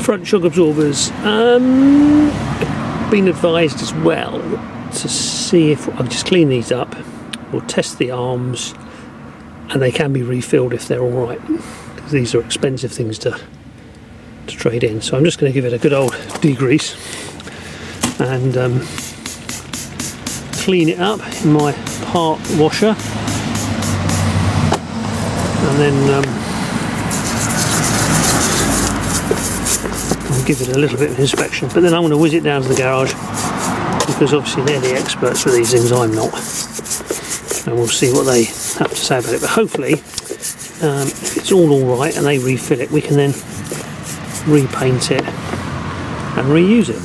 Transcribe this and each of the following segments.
front shock absorbers, been advised as well to see if I'll just clean these up. We'll test the arms, and they can be refilled if they're all right, because these are expensive things to trade in. So I'm just going to give it a good old degrease and clean it up in my part washer, and then I'll give it a little bit of inspection. But then I'm going to whiz it down to the garage, because obviously they're the experts with these things, I'm not, and we'll see what they have to say about it. But hopefully if it's all right and they refill it, we can then repaint it and reuse it.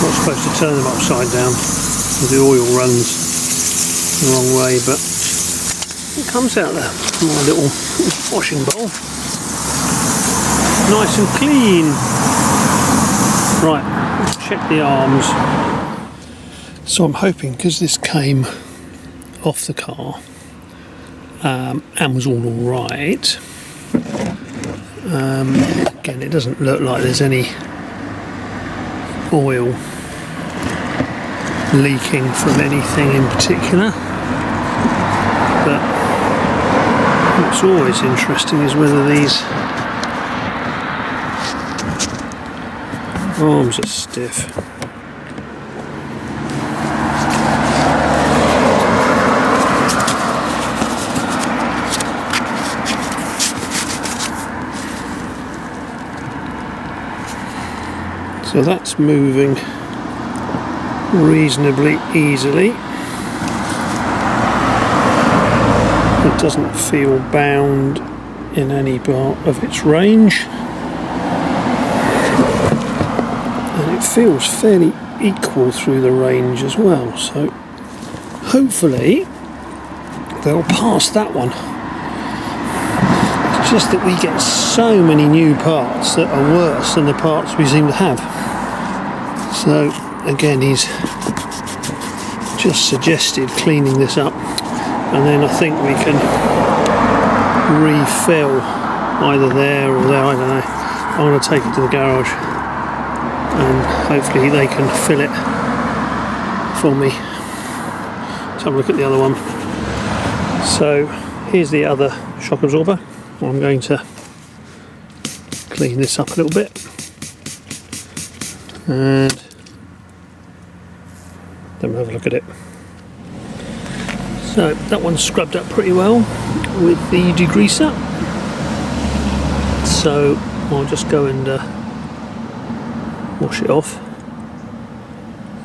Not supposed to turn them upside down, because the oil runs the wrong way, but it comes out there. My little washing bowl, nice and clean. Right, let's check the arms. So I'm hoping, because this came off the car and was all right, again, it doesn't look like there's any oil leaking from anything in particular, but what's always interesting is whether these arms are stiff. So that's moving reasonably easily. It doesn't feel bound in any part of its range, and it feels fairly equal through the range as well, so hopefully they'll pass that one. It's just that we get so many new parts that are worse than the parts we seem to have. So again, he's just suggested cleaning this up, and then I think we can refill either there or there, I don't know. I'm going to take it to the garage and hopefully they can fill it for me. Let's have a look at the other one. So here's the other shock absorber. I'm going to clean this up a little bit, and then we'll have a look at it. So that one's scrubbed up pretty well with the degreaser, so I'll just go and wash it off,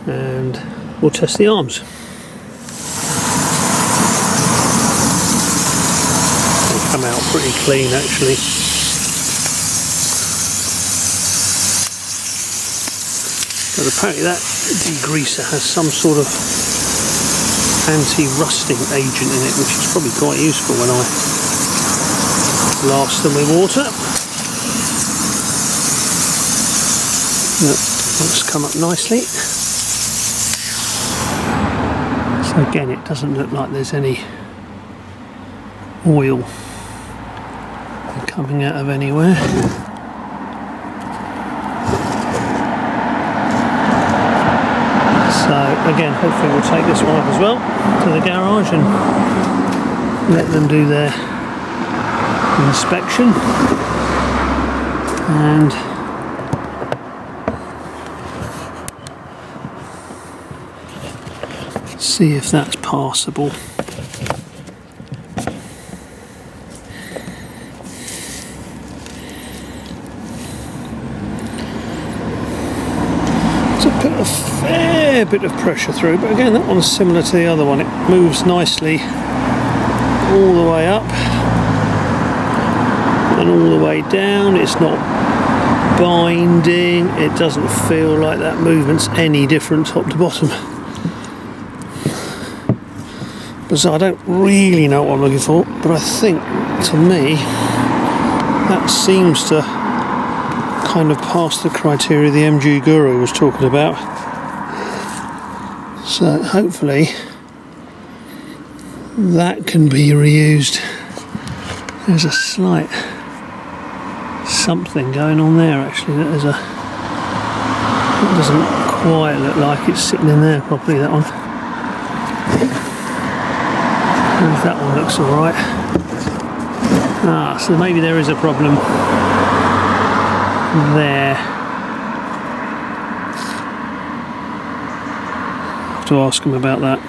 and we'll test the arms. They come out pretty clean actually. But apparently that degreaser has some sort of anti-rusting agent in it, which is probably quite useful when I blast them with water. That's come up nicely. So again, it doesn't look like there's any oil coming out of anywhere. So again, hopefully we'll take this one up as well to the garage and let them do their inspection and see if that's passable. Put a fair bit of pressure through, but again that one's similar to the other one. It moves nicely all the way up and all the way down. It's not binding, it doesn't feel like that movement's any different top to bottom. But so I don't really know what I'm looking for, but I think to me that seems to kind of past the criteria the MG Guru was talking about. So hopefully that can be reused. There's a slight something going on there actually. It doesn't quite look like it's sitting in there properly, that one. And that one looks alright. So maybe there is a problem there. Have to ask him about that.